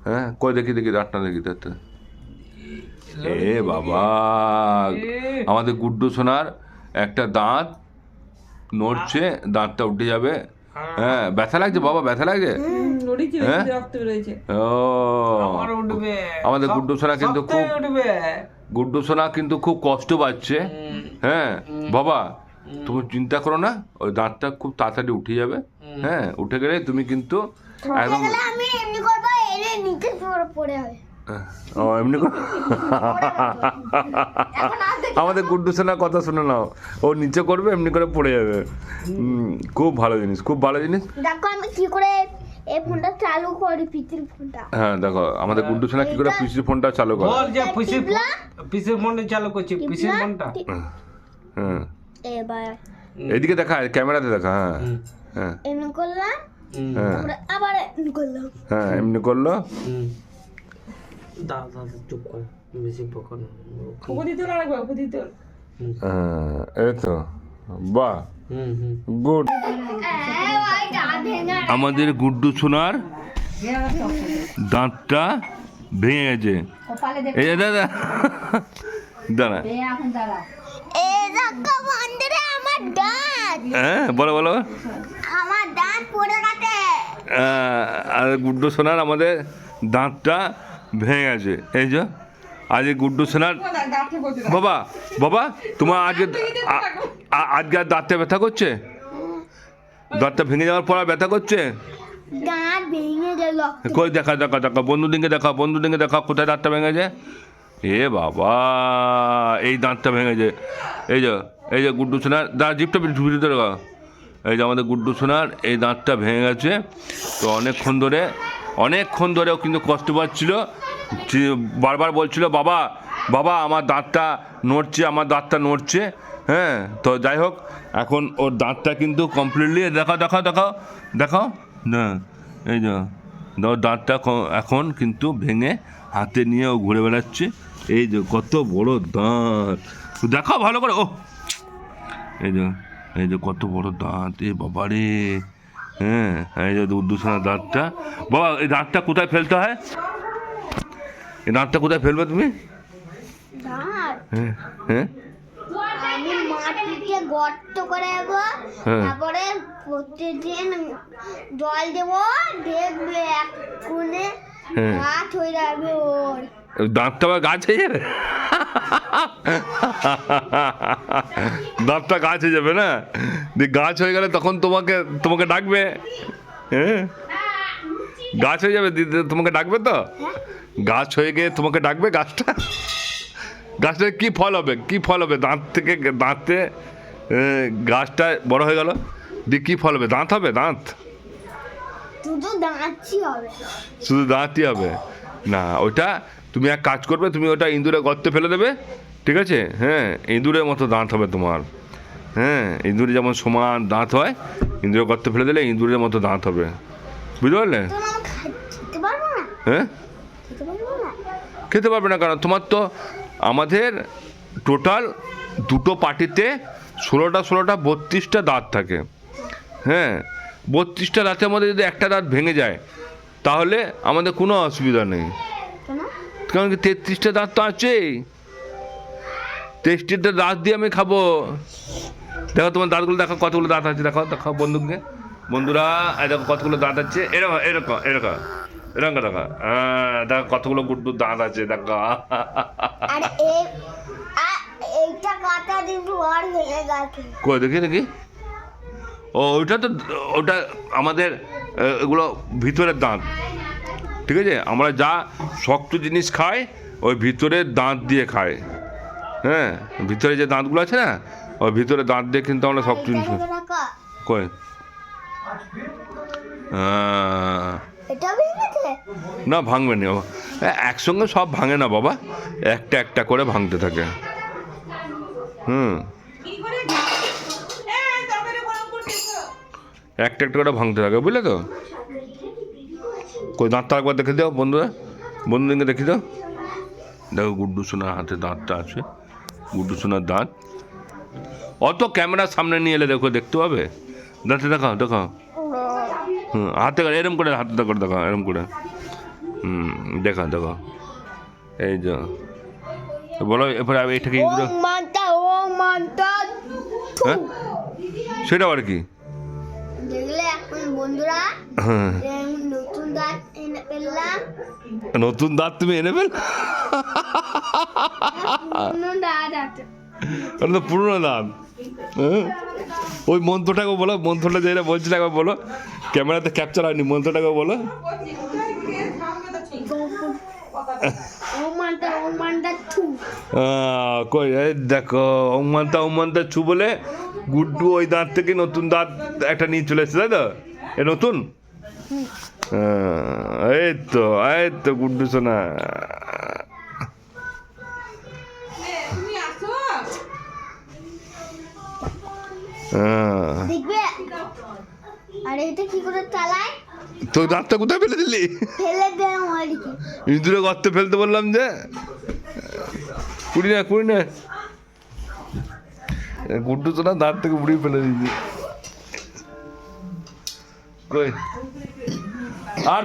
হ্যাঁ কই দেখি দেখি দাঁতটা দেখি দাঁতটা। এ বাবা, আমাদের গুড্ডু সোনার একটা দাঁত নড়ছে, দাঁতটা উঠে যাবে। হ্যাঁ ব্যথা লাগছে বাবা, ব্যথা লাগছে। হ্যাঁ ও আমাদের গুড্ডু সোনা কিন্তু খুব, গুড্ডু সোনা কিন্তু খুব কষ্ট পাচ্ছে। হ্যাঁ বাবা তুমি চিন্তা করো না, ওই দাঁতটা খুব তাড়াতাড়ি উঠে যাবে। হ্যাঁ উঠে গেলে তুমি কিন্তু একদম ও এমনি আমাদের গুড্ডু সোনার কথা শুনে নাও, ও নিচে করবে এমনি করে পড়ে যাবে। খুব ভালো জিনিস, খুব ভালো জিনিস। দেখো আমি কি করে এই ফোনটা চালু করি, পিসির ফোনটা। হ্যাঁ দেখো আমাদের গুড্ডু সোনা কি করে পিসির ফোনটা চালু করে। বল যে পিসির ফোনটা চালু করছি, পিসির ফোনটা। হ্যাঁ এবার এইদিকে দেখা, ক্যামেরাতে দেখা। হ্যাঁ হ্যাঁ এমনি করলাম, হ্যাঁ আবার এমনি করলাম। হ্যাঁ এমনি করলো। দাদা চুপ কর, বেশি বকো না। হ্যাঁ এই তো বাহ গুড। আমাদের গুড্ডু সোনার দাঁতটা ভেঙে গেছে। এই যে দাদা দাঁড়া, এই দেখো বন্ধুরা আমার দাঁত, হ্যাঁ বলো বলো। আমার দাঁত পড়ে গেছে। আর গুড্ডু সোনার আমাদের দাঁতটা ভেঙে গেছে। এই যে আজ গুড্ডু সোনার বাবা, বাবা তোমার আজকে আজকে আর দাঁতটা ব্যথা করছে? দাঁতটা ভেঙে যাওয়ার পর আর ব্যথা করছে? দাঁত ভেঙে গেল। কই দেখা দেখা দেখা, বন্ধুদিনকে দেখা, বন্ধুদিনকে দেখা, কোথায় দাঁতটা ভেঙেছে? এ বাবা এই দাঁতটা ভেঙেছে। এই যে এই যে গুড্ডু সোনার দাঁত, জিপটা ভিতরে দেখা। এই যে আমাদের গুড্ডু সোনার এই দাঁতটা ভেঙে গেছে। তো অনেকক্ষণ ধরেও কিন্তু কষ্ট পাচ্ছিল, বারবার বলছিল বাবা বাবা আমার দাঁতটা নড়ছে, আমার দাঁতটা নড়ছে। হ্যাঁ তো যাই হোক এখন ওর দাঁতটা কিন্তু কমপ্লিটলি দেখাও দেখাও দেখাও দেখাও না, এই যে ওর দাঁতটা এখন কিন্তু ভেঙে হাতে নিয়ে ও ঘুরে বেড়াচ্ছে। এই যে কত বড় দাঁত দেখাও ভালো করে। ও এই যে কত বড় দাঁত, এ বাবা রে। হ্যাঁ এই যে গুড্ডু সোনার দাঁতটা। বাবা এই দাঁতটা কোথায় ফেলতে হয়? এই দাঁতটা কোথায় ফেলবে তুমি? দাঁত হ্যাঁ হ্যাঁ আমি মাটিতে গর্ত করে দেবো, তারপরে প্রতিদিন জল দেবো, দেখবে এক্ষুনি গাছ হয়ে যাবে ওর। দাঁতটা আবার গাছ হয়ে যাবে? দাঁতটা গাছ হয়ে যাবে না? গাছ হয়ে গেলে তখন তোমাকে ডাকবে। হ্যাঁ গাছ হয়ে যাবে, তোমাকে ডাকবে তো। গাছ হয়ে গিয়ে তোমাকে ডাকবে গাছটা। গাছটা কি ফল হবে, কি ফল হবে? দাঁতে গাছটা বড় হয়ে গেল, দিয়ে কি ফল হবে? দাঁত হবে, দাঁত। শুধু দাঁতই হবে, শুধু দাঁতই হবে না। ওইটা তুমি এক কাজ করবে, তুমি ওটা ইঁদুরে গর্তে ফেলে দেবে, ঠিক আছে? হ্যাঁ ইঁদুরের মতো দাঁত হবে তোমার। হ্যাঁ ইঁদুরে যেমন সমান দাঁত হয়, ইঁদুরে গর্তে ফেলে দিলে ইঁদুরের মতো দাঁত হবে, বুঝতে পারলে? খেতে পারবো না, হ্যাঁ খেতে পারবো না। খেতে পারবে না কেন? তোমার তো আমাদের টোটাল দুটো পার্টিতে 16টা 32টা দাঁত থাকে। হ্যাঁ 32টা দাঁতের মধ্যে যদি একটা দাঁত ভেঙে যায় তাহলে আমাদের কোনো অসুবিধা নেই, কারণ কি 33টা দাঁত তো আছেই। 33টা দাঁত দিয়ে আমি খাবো। দেখো তোমার দাঁতগুলো দেখো, কতগুলো দাঁত আছে দেখো, দেখো বন্ধুরা দেখো কতগুলো দাঁত আছে। এরকম এরকম এরকম এরকম দেখো, হ্যাঁ দেখো কতগুলো গুড্ডু দাঁত আছে দেখো। এইটা কাটা দিন আর ভেঙে গেছে। কই দেখি দেখি। ও ওইটা তো, ওটা আমাদের এগুলো ভিতরের দাঁত, ঠিক আছে? আমরা যা শক্ত জিনিস খাই ওই ভিতরের দাঁত দিয়ে খাই। হ্যাঁ ভিতরে যে দাঁতগুলো আছে না, ওই ভিতরে দাঁত দিয়ে কিন্তু আমরা শক্ত জিনিস কই। না ভাঙবে না, একসঙ্গে সব ভাঙে না বাবা, একটা একটা করে ভাঙতে থাকে। একটা একটা করে ভাঙতে থাকে, বুঝলে তো? কই দাঁতটা একবার দেখে দাও বন্ধুদেরকে দেখে দাও। দেখো গুড্ডু সোনার হাতে দাঁতটা আছে, গুড্ডু সোনার দাঁত। অত ক্যামেরার সামনে নিয়ে এলে দেখো, দেখতে পাবে দাঁতে। দেখাও দেখাও। হাতে করে এরম করে, হাতে করে দেখাও এরম করে। দেখো দেখো এই যে বলো এরপরে এটাকে ইংরেজি মানটা হ্যাঁ সেটা আবার কি দেখলে এখন বন্ধুরা হ্যাঁ নতুন দাঁত এনে পেলাম নতুন দাঁত তুমি এনে ফেল পুরনো দাঁত আছে ওটা তো পুরোনো দাঁত হ্যাঁ ওই মন্ত্রটাকে বলো মন্ত্রটা যেটা বলছিলে একবার বলো ক্যামেরাতে ক্যাপচার হয়নি মন্ত্রটাকে বলো ও মানটা থু কই এই দেখো ওমানটা ছু বলে গুড্ডু ওই দাঁত থেকে নতুন দাঁত একটা নিয়ে চলে এসেছে তাই তো এ নতুন এই তো গুড্ডু সোনা দেখবে আর এটা কি করে চালায় তো দাঁতটা কোথায় ফেলে দিলি ফেলে দেয় আমারকে ইঁদুরে গর্তে ফেলতে বললাম যে কুড়ি না গুড্ডু সোনা দাঁত থেকে উড়িয়ে ফেলে দিয়েছি কই আর